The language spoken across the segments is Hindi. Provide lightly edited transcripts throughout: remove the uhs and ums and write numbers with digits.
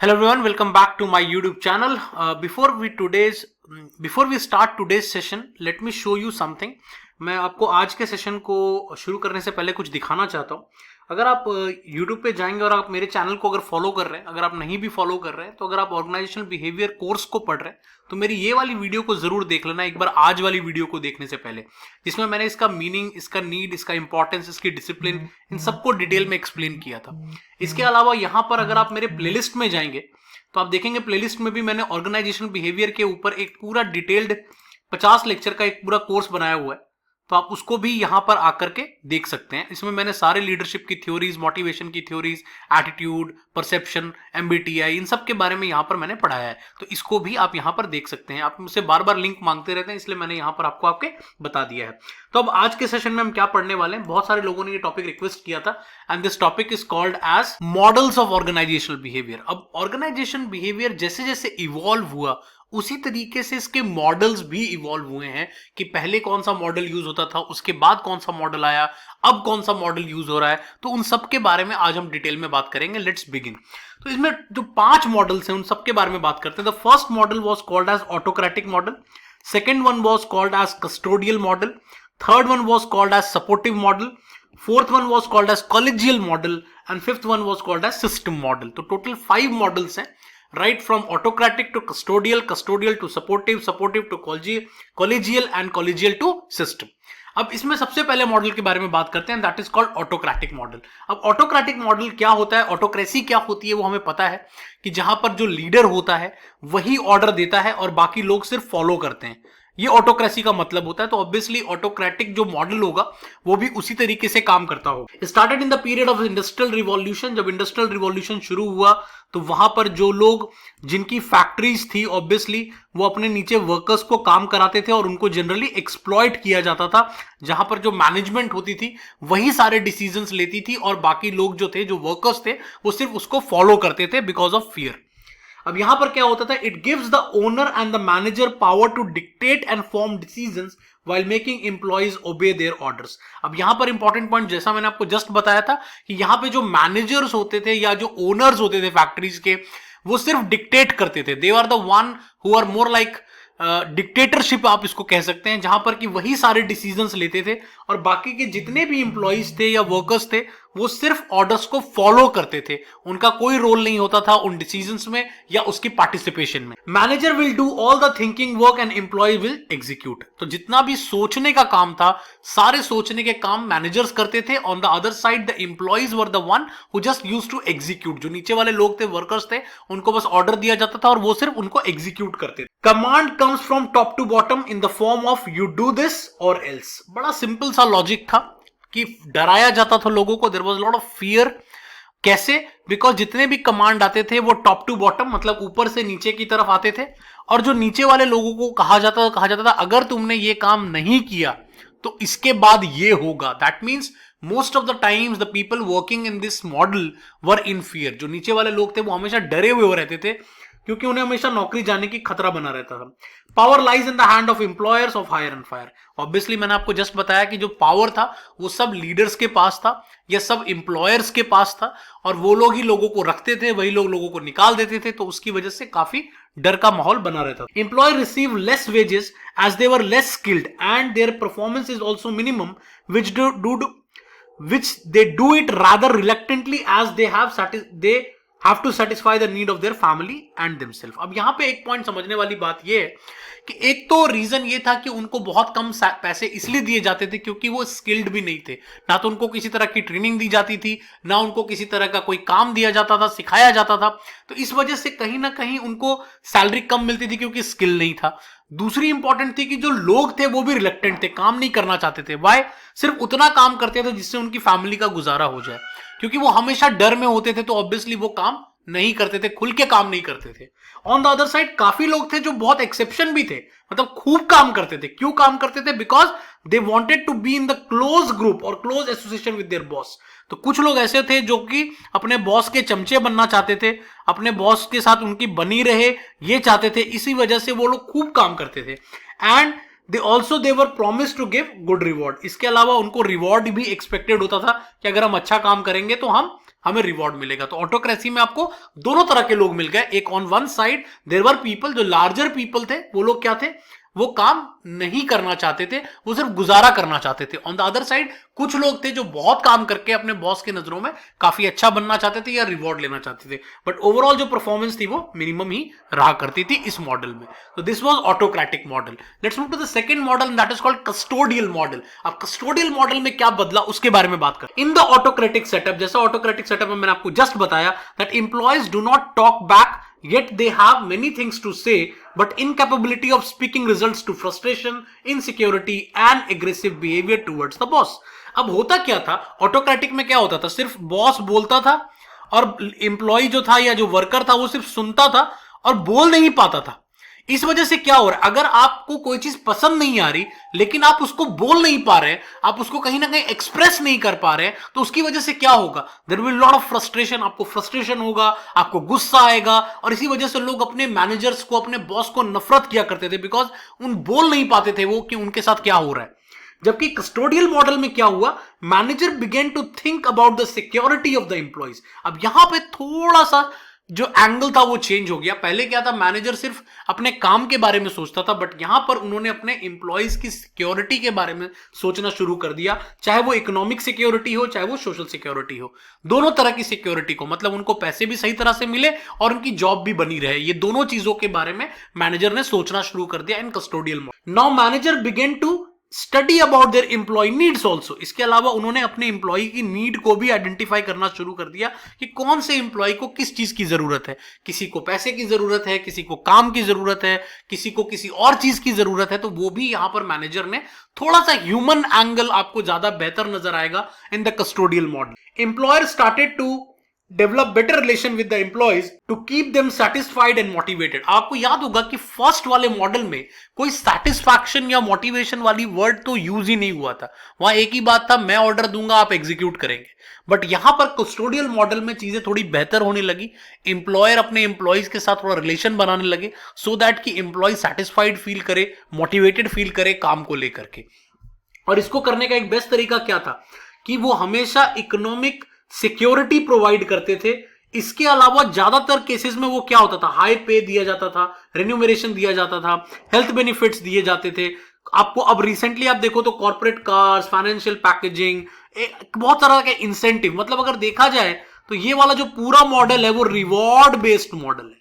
Hello everyone, welcome back to my YouTube channel. Before we start today's session, let me show you something. मैं आपको आज के सेशन को शुरू करने से पहले कुछ दिखाना चाहता हूँ. अगर आप YouTube पे जाएंगे और आप मेरे चैनल को अगर फॉलो कर रहे हैं, अगर आप नहीं भी फॉलो कर रहे हैं, तो अगर आप ऑर्गेनाइजेशनल बिहेवियर कोर्स को पढ़ रहे हैं तो मेरी ये वाली वीडियो को जरूर देख लेना एक बार आज वाली वीडियो को देखने से पहले, जिसमें मैंने इसका मीनिंग, इसका नीड, इसका इंपॉर्टेंस, इसकी डिसिप्लिन, इन सबको डिटेल में एक्सप्लेन किया था. इसके अलावा यहाँ पर अगर आप मेरे प्लेलिस्ट में जाएंगे तो आप देखेंगे प्लेलिस्ट में भी मैंने ऑर्गेनाइजेशनल बिहेवियर के ऊपर एक पूरा डिटेल्ड 50 लेक्चर का एक पूरा कोर्स बनाया हुआ है, तो आप उसको भी यहां पर आकर के देख सकते हैं. इसमें मैंने सारे लीडरशिप की थ्योरीज, मोटिवेशन की थ्योरीज, एटीट्यूड, परसेप्शन, एमबीटीआई, इन सब के बारे में यहां पर मैंने पढ़ाया है, तो इसको भी आप यहां पर देख सकते हैं. आप मुझसे बार बार लिंक मांगते रहते हैं, इसलिए मैंने यहां पर आपको आपके बता दिया है. तो अब आज के सेशन में हम क्या पढ़ने वाले हैं, बहुत सारे लोगों ने ये टॉपिक रिक्वेस्ट किया था and this topic is called as models of organizational behaviour. अब ऑर्गेनाइजेशन बिहेवियर जैसे जैसे इवॉल्व हुआ उसी तरीके से इसके मॉडल्स भी इवॉल्व हुए हैं कि पहले कौन सा मॉडल यूज होता था, उसके बाद कौन सा मॉडल आया, अब कौन सा मॉडल यूज हो रहा है. तो उन सब के बारे में आज हम डिटेल में बात करेंगे. Let's begin. तो इसमें जो 5 मॉडल्स हैं उन सब के बारे में बात करते हैं. The first model was called as autocratic model, second one was called as custodial model, third one was called as supportive model, fourth one was called as collegial model and fifth one was called as system model. तो टोटल 5 मॉडल्स हैं, right from autocratic to custodial, custodial to supportive, supportive to collegial and collegial to system. अब इसमें सबसे पहले मॉडल के बारे में बात करते हैं, that is called autocratic model. अब ऑटोक्रेटिक मॉडल क्या होता है, ऑटोक्रेसी क्या होती है, वो हमें पता है कि जहां पर जो लीडर होता है वही ऑर्डर देता है और बाकी लोग सिर्फ फॉलो करते हैं. ये ऑटोक्रेसी का मतलब होता है. तो ऑब्वियसली ऑटोक्रेटिक जो मॉडल होगा वो भी उसी तरीके से काम करता होगा. Started in the period of industrial revolution. जब इंडस्ट्रियल रिवॉल्यूशन शुरू हुआ तो वहां पर जो लोग, जिनकी फैक्ट्रीज थी, ऑब्वियसली वो अपने नीचे वर्कर्स को काम कराते थे और उनको जनरली एक्सप्लॉइट किया जाता था. जहां पर जो मैनेजमेंट होती थी वही सारे डिसीजंस लेती थी और बाकी लोग जो थे, जो वर्कर्स थे, वो सिर्फ उसको फॉलो करते थे बिकॉज ऑफ फियर. अब यहां पर क्या होता था, it gives the owner and the manager power to dictate and form decisions while making employees obey their orders. अब यहां पर इंपॉर्टेंट पॉइंट, जैसा मैंने आपको जस्ट बताया था कि यहां पे जो मैनेजर्स होते थे या जो ओनर्स होते थे फैक्ट्रीज के, वो सिर्फ डिक्टेट करते थे. They are the one who are more like dictatorship आप इसको कह सकते हैं, जहां पर कि वही सारे डिसीजंस लेते थे और बाकी के जितने भी इंप्लॉइज थे या वर्कर्स थे वो सिर्फ ऑर्डर्स को फॉलो करते थे. उनका कोई रोल नहीं होता था उन डिसीजंस में या उसकी पार्टिसिपेशन में. Manager will do all the thinking work and employ will execute. तो जितना भी सोचने का काम था, सारे सोचने के काम मैनेजर्स करते थे. On the other side the employees were the one who just used to execute. जो नीचे वाले लोग थे, वर्कर्स थे, उनको बस ऑर्डर दिया जाता था और वो सिर्फ उनको एग्जीक्यूट करते थे. Command comes from top to bottom in the form of you do this और एल्स. बड़ा सिंपल सा लॉजिक था कि डराया जाता था लोगों को. There was lot of fear. कैसे? बिकॉज जितने भी कमांड आते थे वो टॉप टू बॉटम, मतलब ऊपर से नीचे की तरफ आते थे और जो नीचे वाले लोगों को कहा जाता था अगर तुमने ये काम नहीं किया तो इसके बाद ये होगा. That means most of the times the people working in this model were in fear. जो नीचे वाले लोग थे वो हमेशा डरे हुए रहते थे क्योंकि उन्हें हमेशा नौकरी जाने की खतरा बना रहता था. Power lies in the hand of employers of hire and fire. Obviously मैंने आपको जस्ट बताया कि जो पावर था वो सब लीडर्स के पास था या सब एम्प्लॉयर्स के पास था और वो लोग ही लोगों को रखते थे, वही लोग लोगों को निकाल देते थे. तो उसकी वजह से काफी डर का माहौल बना रहता था. Employer receive less wages as they were less skilled and their performance is also minimum which they do it rather reluctantly as they have to satisfy the need of their family and themselves. अब यहां पे एक पॉइंट समझने वाली बात यह है कि एक तो रीजन ये था कि उनको बहुत कम पैसे इसलिए दिए जाते थे क्योंकि वो स्किल्ड भी नहीं थे. ना तो उनको किसी तरह की ट्रेनिंग दी जाती थी, ना उनको किसी तरह का कोई काम दिया जाता था, सिखाया जाता था. तो इस वजह से कहीं ना कहीं उनको सैलरी कम मिलती थी क्योंकि स्किल नहीं था. दूसरी इंपॉर्टेंट थी कि जो लोग थे वो भी रिलक्टेंट थे, काम नहीं करना चाहते थे. वाई? सिर्फ उतना काम करते थे जिससे उनकी फैमिली का गुजारा हो जाए. क्योंकि वो हमेशा डर में होते थे तो ऑब्वियसली वो काम नहीं करते थे, खुल के काम नहीं करते थे. ऑन द अदर साइड काफी लोग थे जो बहुत एक्सेप्शन भी थे, मतलब खूब काम करते थे. क्यों काम करते थे? Because they wanted to be in the close group और close association with their boss. तो कुछ लोग ऐसे थे जो कि अपने बॉस के चमचे बनना चाहते थे, अपने बॉस के साथ उनकी बनी रहे ये चाहते थे. इसी वजह से वो लोग खूब काम करते थे. And they were promised to give good reward. इसके अलावा उनको रिवॉर्ड भी एक्सपेक्टेड होता था कि अगर हम अच्छा काम करेंगे तो हम हमें रिवॉर्ड मिलेगा। तो ऑटोक्रेसी में आपको दोनों तरह के लोग मिल गए। एक on one side there were people, जो लार्जर पीपल थे, वो लोग क्या थे, वो काम नहीं करना चाहते थे, वो सिर्फ गुजारा करना चाहते थे। ऑन द अदर साइड कुछ लोग थे जो बहुत काम करके अपने बॉस की नजरों में काफी अच्छा बनना चाहते थे या रिवॉर्ड लेना चाहते थे, बट ओवरऑल जो परफॉर्मेंस थी वो मिनिमम ही रहा करती थी इस मॉडल में। तो this was autocratic model. Let's move to the second model, that is called custodial model. अब कस्टोडियल मॉडल में क्या बदला उसके बारे में बात करें। इन द ऑटोक्रेटिक सेटअप, जैसा ऑटोक्रेटिक सेटअप में मैंने आपको जस्ट बताया, that employees do not talk back, yet they have many things to say, but incapability of speaking results to frustration, insecurity and aggressive behavior towards the boss. अब होता क्या था, ऑटोक्रेटिक में क्या होता था, सिर्फ बॉस बोलता था और एम्प्लॉय जो था या जो वर्कर था वो सिर्फ सुनता था और बोल नहीं पाता था। इस वजह से क्या हो रहा है, अगर आपको कोई चीज पसंद नहीं आ रही लेकिन आप उसको बोल नहीं पा रहे, आप उसको कहीं ना कहीं एक्सप्रेस नहीं कर पा रहे, तो उसकी वजह से क्या होगा, there will lot of frustration, आपको फ्रस्ट्रेशन होगा, आपको गुस्सा आएगा, और इसी वजह से लोग अपने मैनेजर्स को, अपने बॉस को नफरत किया करते थे, बिकॉज उन बोल नहीं पाते थे वो कि उनके साथ क्या हो रहा है। जबकि कस्टोडियल मॉडल में क्या हुआ, manager begin to think about the security of the employees. अब यहां पे थोड़ा सा जो एंगल था वो चेंज हो गया। पहले क्या था, मैनेजर सिर्फ अपने काम के बारे में सोचता था, बट यहां पर उन्होंने अपने एम्प्लॉइज की सिक्योरिटी के बारे में सोचना शुरू कर दिया, चाहे वो इकोनॉमिक सिक्योरिटी हो, चाहे वो सोशल सिक्योरिटी हो, दोनों तरह की सिक्योरिटी को, मतलब उनको पैसे भी सही तरह से मिले और उनकी जॉब भी बनी रहे, ये दोनों चीजों के बारे में मैनेजर ने सोचना शुरू कर दिया in custodial model. Now manager begin to study about their employee needs also. इसके अलावा उन्होंने अपने एम्प्लॉय की नीड को भी आइडेंटिफाई करना शुरू कर दिया कि कौन से एम्प्लॉय को किस चीज की जरूरत है। किसी को पैसे की जरूरत है, किसी को काम की जरूरत है, किसी को किसी और चीज की जरूरत है, तो वो भी यहां पर मैनेजर ने थोड़ा सा ह्यूमन एंगल आपको ज्यादा बेहतर नजर आएगा in the custodial model. Employer started to develop better relation with the employees to keep them satisfied and motivated. आपको याद होगा कि फर्स्ट वाले मॉडल में कोई सेटिस्फैक्शन या मोटिवेशन वाली वर्ड तो यूज ही नहीं हुआ था, वहां एक ही बात था, मैं ऑर्डर दूंगा आप एग्जीक्यूट करेंगे। बट यहां पर कस्टोडियल मॉडल में चीजें थोड़ी बेहतर होने लगी, एम्प्लॉयर अपने एम्प्लॉयज के साथ थोड़ा रिलेशन बनाने लगे, सो दैट कि एम्प्लॉय सेटिस्फाइड फील करे, मोटिवेटेड फील करे काम को लेकर के। और इसको करने का एक बेस्ट तरीका क्या था कि वो हमेशा इकोनॉमिक सिक्योरिटी प्रोवाइड करते थे। इसके अलावा ज्यादातर केसेस में वो क्या होता था, हाई पे दिया जाता था, रेन्यूमरेशन दिया जाता था, हेल्थ बेनिफिट्स दिए जाते थे। आपको अब रिसेंटली आप देखो तो कॉर्पोरेट कार्स, फाइनेंशियल पैकेजिंग, बहुत तरह के इंसेंटिव, मतलब अगर देखा जाए तो ये वाला जो पूरा मॉडल है वो रिवॉर्ड बेस्ड मॉडल है,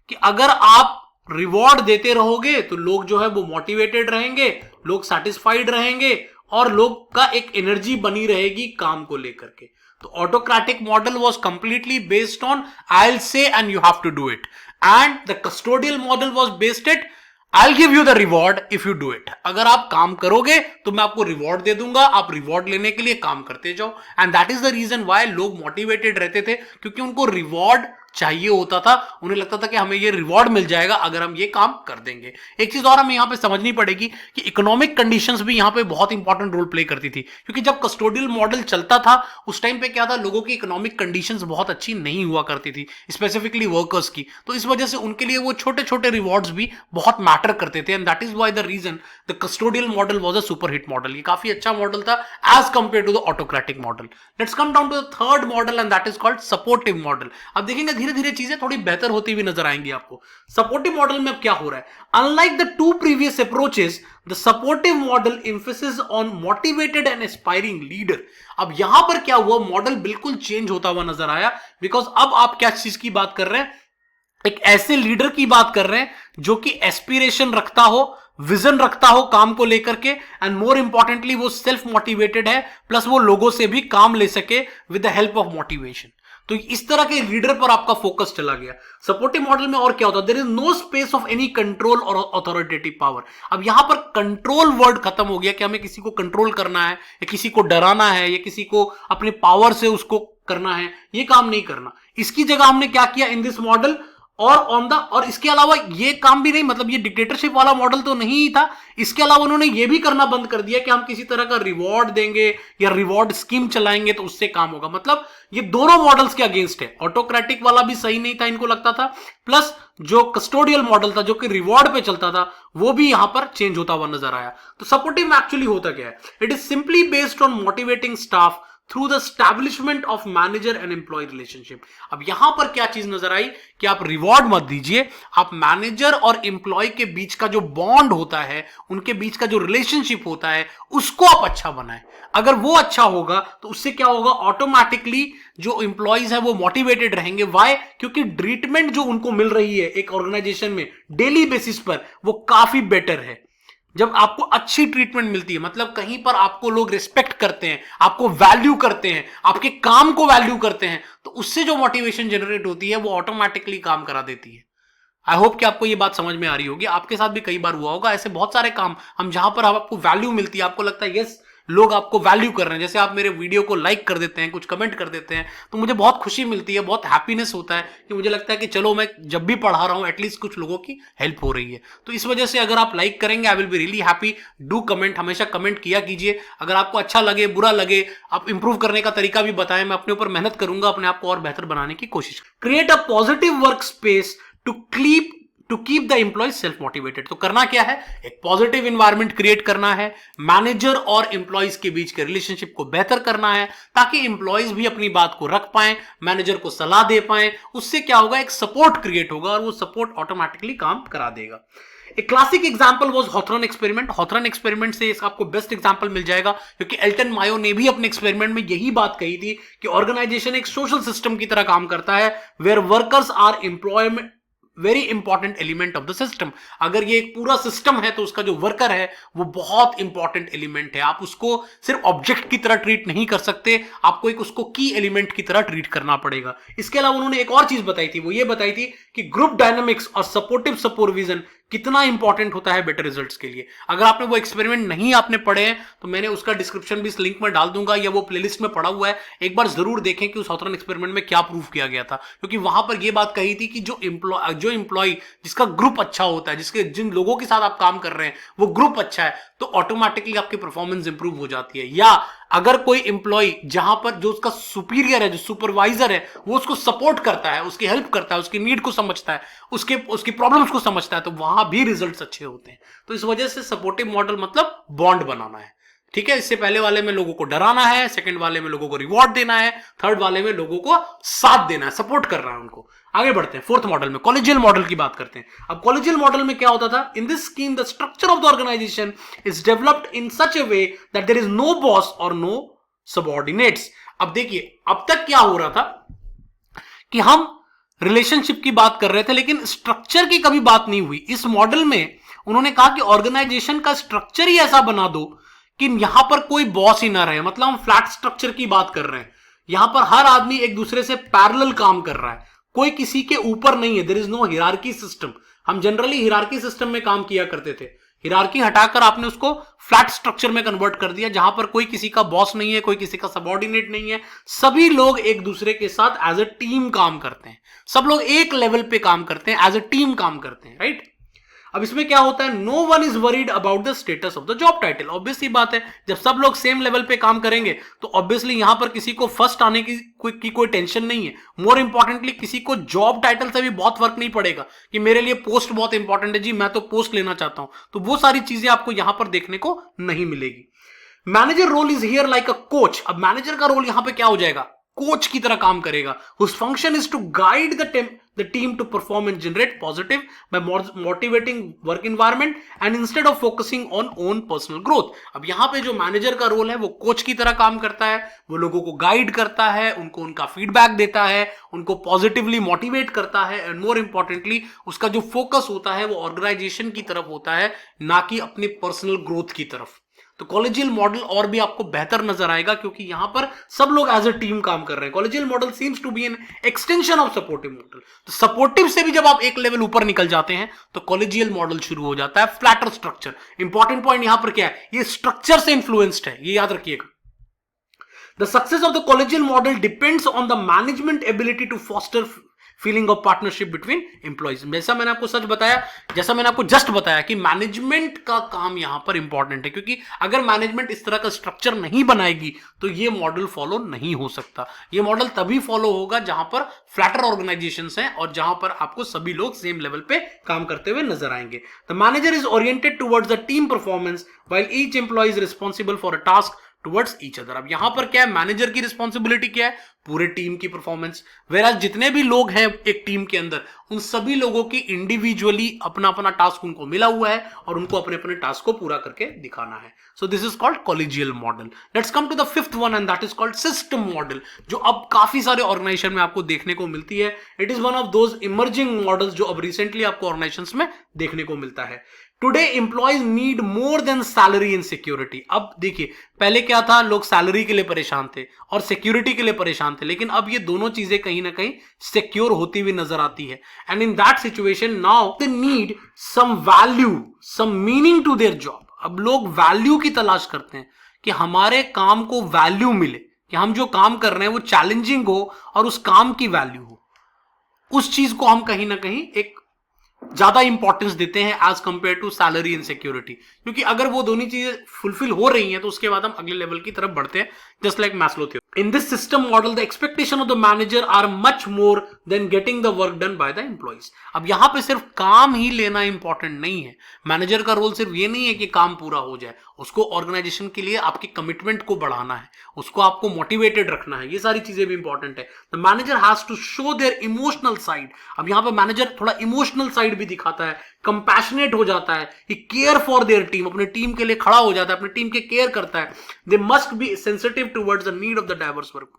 कि अगर आप रिवॉर्ड देते रहोगे तो लोग जो है वो मोटिवेटेड रहेंगे, लोग सेटिस्फाइड रहेंगे और लोग का एक एनर्जी बनी रहेगी काम को लेकर के। तो autocratic model was completely based on I will say and you have to do it, and the custodial model was based it I give you the reward if you do it. अगर आप काम करोगे तो मैं आपको रिवॉर्ड दे दूंगा, आप रिवॉर्ड लेने के लिए काम करते जाओ। And that is the reason why लोग मोटिवेटेड रहते थे, क्योंकि उनको रिवॉर्ड चाहिए होता था, उन्हें लगता था कि हमें ये रिवॉर्ड मिल जाएगा अगर हम ये काम कर देंगे। एक चीज और हमें यहां पे समझनी पड़ेगी कि इकोनॉमिक कंडीशंस भी यहां पे बहुत इंपॉर्टेंट रोल प्ले करती थी, क्योंकि जब कस्टोडियल मॉडल चलता था उस टाइम पे क्या था, लोगों की इकोनॉमिक कंडीशंस बहुत अच्छी नहीं हुआ करती थी, स्पेसिफिकली वर्कर्स की, तो इस वजह से उनके लिए वो छोटे छोटे रिवॉर्ड्स भी बहुत मैटर करते थे। And that is why the reason the custodial model was a super hit model. ये काफी अच्छा मॉडल था as compare to the autocratic model. Let's come down to the third model and that is called supportive model. अब देखेंगे धीरे धीरे चीजें थोड़ी बेहतर होती हुई नजर आएंगी आपको। सपोर्टिव मॉडल में अब क्या हो रहा है, unlike the two previous approaches, the supportive model emphasis on motivated and aspiring leader. अब यहां पर क्या हुआ, मॉडल बिल्कुल चेंज होता हुआ नजर आया, बिकॉज अब आप क्या चीज की बात कर रहे हैं, एक ऐसे लीडर की बात कर रहे हैं जो कि एस्पिरेशन रखता हो, विजन रखता हो काम को लेकर के, एंड मोर इंपॉर्टेंटली वो सेल्फ मोटिवेटेड है, प्लस वो लोगों से भी काम ले सके with the help of motivation. तो इस तरह के लीडर पर आपका फोकस चला गया। सपोर्टिव मॉडल में और क्या होता है, there is no space of any control और अथॉरिटेटिव पावर। अब यहां पर कंट्रोल वर्ड खत्म हो गया कि हमें किसी को कंट्रोल करना है या किसी को डराना है या किसी को अपने पावर से उसको करना है, ये काम नहीं करना। इसकी जगह हमने क्या किया इन दिस मॉडल, और इसके अलावा ये काम भी नहीं, मतलब ये डिक्टेटरशिप वाला मॉडल तो नहीं ही था, इसके अलावा उन्होंने ये भी करना बंद कर दिया कि हम किसी तरह का रिवॉर्ड देंगे या रिवॉर्ड स्कीम चलाएंगे तो उससे काम होगा। मतलब ये दोनों मॉडल्स के अगेंस्ट है, ऑटोक्रेटिक वाला भी सही नहीं था इनको लगता था, प्लस जो कस्टोडियल मॉडल था जो कि रिवॉर्ड पे चलता था वो भी यहां पर चेंज होता हुआ नजर आया। तो सपोर्टिव में एक्चुअली होता क्या है, it is simply based on motivating staff through the establishment of manager and employee relationship. अब यहां पर क्या चीज नजर आई कि आप रिवॉर्ड मत दीजिए, आप मैनेजर और एम्प्लॉय के बीच का जो बॉन्ड होता है, उनके बीच का जो रिलेशनशिप होता है, उसको आप अच्छा बनाएं। अगर वो अच्छा होगा तो उससे क्या होगा, ऑटोमेटिकली जो एम्प्लॉयज है वो मोटिवेटेड रहेंगे। वाई? क्योंकि ट्रीटमेंट जो उनको मिल रही है एक ऑर्गेनाइजेशन में डेली बेसिस पर, वो काफी बेटर है। जब आपको अच्छी ट्रीटमेंट मिलती है, मतलब कहीं पर आपको लोग रिस्पेक्ट करते हैं, आपको वैल्यू करते हैं, आपके काम को वैल्यू करते हैं, तो उससे जो मोटिवेशन जनरेट होती है वो ऑटोमेटिकली काम करा देती है। आई होप कि आपको ये बात समझ में आ रही होगी। आपके साथ भी कई बार हुआ होगा ऐसे बहुत सारे काम हम जहां पर आपको वैल्यू मिलती है, आपको लगता है यस लोग आपको वैल्यू कर रहे हैं। जैसे आप मेरे वीडियो को लाइक कर देते हैं, कुछ कमेंट कर देते हैं, तो मुझे बहुत खुशी मिलती है, बहुत हैप्पीनेस होता है कि मुझे लगता है कि चलो मैं जब भी पढ़ा रहा हूं एटलीस्ट कुछ लोगों की हेल्प हो रही है। तो इस वजह से अगर आप लाइक करेंगे, I will be really happy. Do comment, हमेशा कमेंट किया कीजिए। अगर आपको अच्छा लगे, बुरा लगे, आप इंप्रूव करने का तरीका भी बताएं, मैं अपने ऊपर मेहनत करूंगा अपने आप को और बेहतर बनाने की कोशिश। Create a positive work space to keep the employee self motivated. तो करना क्या है, एक पॉजिटिव इंवायरमेंट क्रिएट करना है, मैनेजर और एम्प्लॉयज के बीच के रिलेशनशिप को बेहतर करना है, ताकि एम्प्लॉयज भी अपनी बात को रख पाए, मैनेजर को सलाह दे पाए। उससे क्या होगा, एक सपोर्ट क्रिएट होगा और वो सपोर्ट ऑटोमेटिकली काम करा देगा। एक classic example was Hawthorne experiment. Hawthorne experiment से आपको बेस्ट एग्जांपल मिल जाएगा, क्योंकि एल्टन मायो ने भी अपने एक्सपेरिमेंट में यही बात कही थी कि ऑर्गेनाइजेशन एक सोशल सिस्टम की तरह काम करता है, where workers are employment very important element of the system. अगर ये एक पूरा सिस्टम है तो उसका जो वर्कर है वो बहुत इंपॉर्टेंट एलिमेंट है। आप उसको सिर्फ ऑब्जेक्ट की तरह ट्रीट नहीं कर सकते, आपको एक उसको की एलिमेंट की तरह ट्रीट करना पड़ेगा। इसके अलावा उन्होंने एक और चीज बताई थी, वो ये बताई थी कि ग्रुप डायनामिक्स और सपोर्टिव सुपरविजन कितना इंपॉर्टेंट होता है बेटर रिजल्ट्स के लिए। अगर आपने वो एक्सपेरिमेंट नहीं आपने पढ़े हैं तो मैंने उसका डिस्क्रिप्शन भी इस लिंक में डाल दूंगा, या वो प्लेलिस्ट में पड़ा हुआ है, एक बार जरूर देखें कि उस हॉथॉर्न एक्सपेरिमेंट में क्या प्रूव किया गया था। क्योंकि वहां पर यह बात कही थी कि जो एम्प्लॉय जिसका ग्रुप अच्छा होता है, जिन लोगों के साथ आप काम कर रहे हैं वो ग्रुप अच्छा है, तो ऑटोमेटिकली आपकी परफॉर्मेंस इंप्रूव हो जाती है। या अगर कोई एम्प्लॉय जहां पर जो उसका सुपीरियर है, जो सुपरवाइजर है, वो उसको सपोर्ट करता है, उसकी हेल्प करता है, उसकी नीड को समझता है, उसकी प्रॉब्लम्स को समझता है, तो वहां भी रिजल्ट्स अच्छे होते हैं। तो इस वजह से सपोर्टिव मॉडल मतलब बॉन्ड बनाना है। ठीक है, इससे पहले वाले में लोगों को डराना है, सेकंड वाले में लोगों को रिवॉर्ड देना है, थर्ड वाले में लोगों को साथ देना है, सपोर्ट करना है उनको। आगे बढ़ते हैं फोर्थ मॉडल में, कॉलेजियल मॉडल की बात करते हैं। अब कॉलेजियल मॉडल में क्या होता था, in this scheme the structure of the organization is developed in such a way that there is no boss और नो सबऑर्डिनेट्स। अब देखिए, अब तक क्या हो रहा था कि हम रिलेशनशिप की बात कर रहे थे, लेकिन स्ट्रक्चर की कभी बात नहीं हुई। इस मॉडल में उन्होंने कहा कि ऑर्गेनाइजेशन का स्ट्रक्चर ही ऐसा बना दो कि यहां पर कोई बॉस ही ना रहे। मतलब हम फ्लैट स्ट्रक्चर की बात कर रहे हैं, यहां पर हर आदमी एक दूसरे से पैरेलल काम कर रहा है, कोई किसी के ऊपर नहीं है। There is no hierarchy system. हम जनरली हिरार्की सिस्टम में काम किया करते थे, हिरार्की हटाकर आपने उसको फ्लैट स्ट्रक्चर में कन्वर्ट कर दिया, जहां पर कोई किसी का बॉस नहीं है, कोई किसी का सबऑर्डिनेट नहीं है, सभी लोग एक दूसरे के साथ एज अ टीम काम करते हैं, सब लोग एक लेवल पे काम करते हैं, एज अ टीम काम करते हैं, राइट। अब इसमें क्या होता है, no one is worried about the status of the job title. Obviously बात है, जब सब लोग सेम लेवल पे काम करेंगे तो ऑब्वियसली यहां पर किसी को फर्स्ट आने की कोई टेंशन नहीं है। मोर इंपॉर्टेंटली किसी को जॉब टाइटल से भी बहुत फर्क नहीं पड़ेगा कि मेरे लिए पोस्ट बहुत इंपॉर्टेंट है जी, मैं तो पोस्ट लेना चाहता हूं, तो वो सारी चीजें आपको यहां पर देखने को नहीं मिलेगी। Manager role is here like a coach. अब मैनेजर का रोल यहां पे क्या हो जाएगा, कोच की तरह काम करेगा, whose function is to guide the team to perform and generate positive by motivating work environment and instead of focusing on own personal growth। अब यहां पे जो मैनेजर का रोल है वो कोच की तरह काम करता है, वो लोगों को गाइड करता है, उनको उनका फीडबैक देता है, उनको पॉजिटिवली मोटिवेट करता है, एंड मोर इंपॉर्टेंटली उसका जो फोकस होता है वो ऑर्गेनाइजेशन की तरफ होता है, ना कि अपनी पर्सनल ग्रोथ की तरफ। तो कॉलेजियल मॉडल और भी आपको बेहतर नजर आएगा, क्योंकि यहां पर सब लोग एज अ टीम काम कर रहे हैं। Collegial model seems to be an extension of supportive model. तो सपोर्टिव से भी जब आप एक लेवल ऊपर निकल जाते हैं तो कॉलेजियल मॉडल शुरू हो जाता है, फ्लैटर स्ट्रक्चर। इंपॉर्टेंट पॉइंट यहां पर क्या है, ये स्ट्रक्चर से इंफ्लुएंस्ड है, ये याद रखिएगा। The success of the collegial model depends on the management ability to foster feeling of partnership between employees. जैसा मैंने आपको सच बताया, जैसा मैंने आपको जस्ट बताया कि मैनेजमेंट का काम यहां पर इंपॉर्टेंट है, क्योंकि अगर मैनेजमेंट इस तरह का स्ट्रक्चर नहीं बनाएगी तो ये मॉडल फॉलो नहीं हो सकता। ये मॉडल तभी फॉलो होगा जहां पर फ्लैटर ऑर्गेनाइजेशंस हैं और जहां पर आपको सभी लोग सेम लेवल पे काम करते हुए नजर आएंगे। The manager is oriented towards the team performance while each employ is responsible for a task towards each other. अब यहां पर क्या है, मैनेजर की रिस्पॉन्सिबिलिटी क्या है, पूरे टीम की परफॉर्मेंस, वेराज जितने भी लोग हैं एक टीम के अंदर उन सभी लोगों की इंडिविजुअली अपना अपना टास्क उनको मिला हुआ है और उनको अपने अपने टास्क को पूरा करके दिखाना है। So this is called collegial model. Let's come to the fifth one and that is called system model, जो अब काफी सारे ऑर्गेनाइजेशन में आपको देखने को मिलती है। It is one of those emerging models जो अब रिसेंटली आपको ऑर्गेनाइजेशंस में देखने को मिलता है। Today employees need more than salary and security. अब देखिए, पहले क्या था, लोग सैलरी के लिए परेशान थे और सिक्योरिटी के लिए परेशान थे, लेकिन अब ये दोनों चीजें कहीं ना कहीं सिक्योर होती हुई नजर आती है। And in that situation now they need some value, some meaning to their job. अब लोग वैल्यू की तलाश करते हैं कि हमारे काम को वैल्यू मिले, कि हम जो काम कर रहे हैं वो चैलेंजिंग हो और उस काम की वैल्यू हो। उस चीज को हम कहीं ना कहीं एक ज्यादा इंपॉर्टेंस देते हैं as compare to salary and security, क्योंकि अगर वो दोनों चीजें फुलफिल हो रही हैं तो उसके बाद हम अगले लेवल की तरफ बढ़ते हैं, just like Maslow theory. In this system model the expectation of the manager are much more than getting the work done by the employees. अब यहां पे सिर्फ काम ही लेना इंपॉर्टेंट नहीं है, मैनेजर का रोल सिर्फ ये नहीं है कि काम पूरा हो जाए, उसको ऑर्गेनाइजेशन के लिए आपकी कमिटमेंट को बढ़ाना है, उसको आपको मोटिवेटेड रखना है, ये सारी चीजें भी इंपॉर्टेंट है। The manager has to show their emotional side. अब यहां पे मैनेजर थोड़ा इमोशनल साइड भी दिखाता है, कंपैशनेट हो जाता है, ही केयर फॉर देयर टीम, अपने टीम के लिए खड़ा हो जाता है, अपनी टीम के केयर करता है। They must be sensitive towards the need of the diverse work.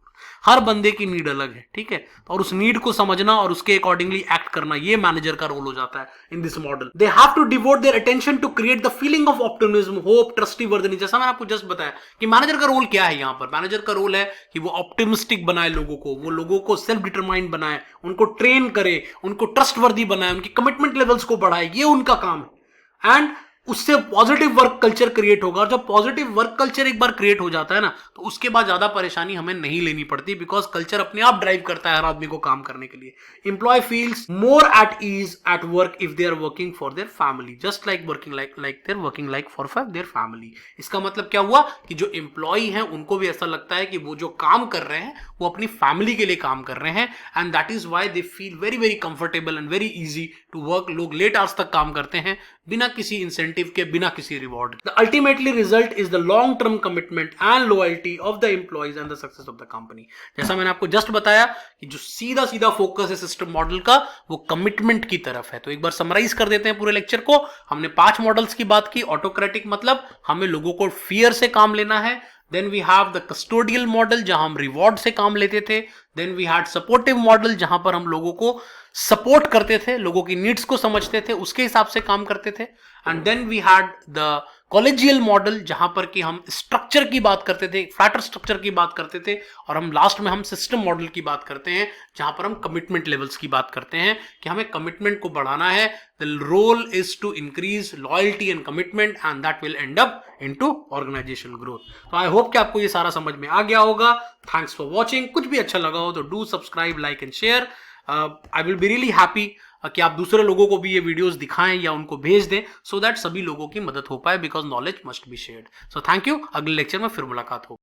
हर बंदे की नीड अलग है, ठीक है, और उस नीड को समझना और उसके अकॉर्डिंगली एक्ट करना, ये मैनेजर का रोल हो जाता है in this model. They have to devote their attention to create the feeling of optimism, hope, trustworthiness. जैसा मैंने आपको जस्ट बताया कि मैनेजर का रोल क्या है, यहां पर मैनेजर का रोल है कि वो ऑप्टिमिस्टिक बनाए लोगों को, वो लोगों को सेल्फ डिटरमाइंड बनाए, उनको ट्रेन करे, उनको ट्रस्टवर्दी बनाए, उनकी कमिटमेंट लेवल्स को बढ़ाए, ये उनका काम है। एंड उससे पॉजिटिव वर्क कल्चर क्रिएट होगा, और जब पॉजिटिव वर्क कल्चर एक बार क्रिएट हो जाता है ना, तो उसके बाद ज्यादा परेशानी हमें नहीं लेनी पड़ती, बिकॉज कल्चर अपने आप ड्राइव करता है हर आदमी को काम करने के लिए। Employee feels more at ease at work if they are working for their family, just like working like their working like for their family. इसका मतलब क्या हुआ कि जो एम्प्लॉय है उनको भी ऐसा लगता है कि वो जो काम कर रहे हैं वो अपनी फैमिली के लिए काम कर रहे हैं, and that is why they feel very very comfortable and very easy to work. लोग लेट आवर्स तक काम करते हैं बिना किसी इंसेंटिव के, बिना किसी reward. The ultimately result is the long term commitment and loyalty of the employees and the success of the company. जैसा मैंने आपको जस्ट बताया कि जो सीधा सीधा फोकस है सिस्टम मॉडल का वो कमिटमेंट की तरफ है। तो एक बार समराइज कर देते हैं पूरे लेक्चर को। हमने 5 मॉडल्स की बात की। ऑटोक्रेटिक मतलब हमें लोगों को फियर से काम लेना है। Then we have the custodial model जहां हम रिवॉर्ड से काम लेते थे। Then we had supportive model जहां पर हम लोगों को सपोर्ट करते थे, लोगों की नीड्स को समझते थे, उसके हिसाब से काम करते थे। And then we had the collegial model जहां पर कि हम स्ट्रक्चर की बात करते थे, फ्लैटर स्ट्रक्चर की बात करते थे, और हम लास्ट में हम सिस्टम मॉडल की बात करते हैं जहां पर हम कमिटमेंट लेवल्स की बात करते हैं कि हमें कमिटमेंट को बढ़ाना है। The role is to increase loyalty and commitment and that will end up into organizational growth. तो आई होप कि आपको ये सारा समझ में आ गया होगा। Thanks for watching. कुछ भी अच्छा लगा हो तो do subscribe, like and share. I will be really happy कि आप दूसरे लोगों को भी ये वीडियोस दिखाएं या उनको भेज दें, सो दैट सभी लोगों की मदद हो पाए, because knowledge must be shared. So thank you. अगले लेक्चर में फिर मुलाकात हो।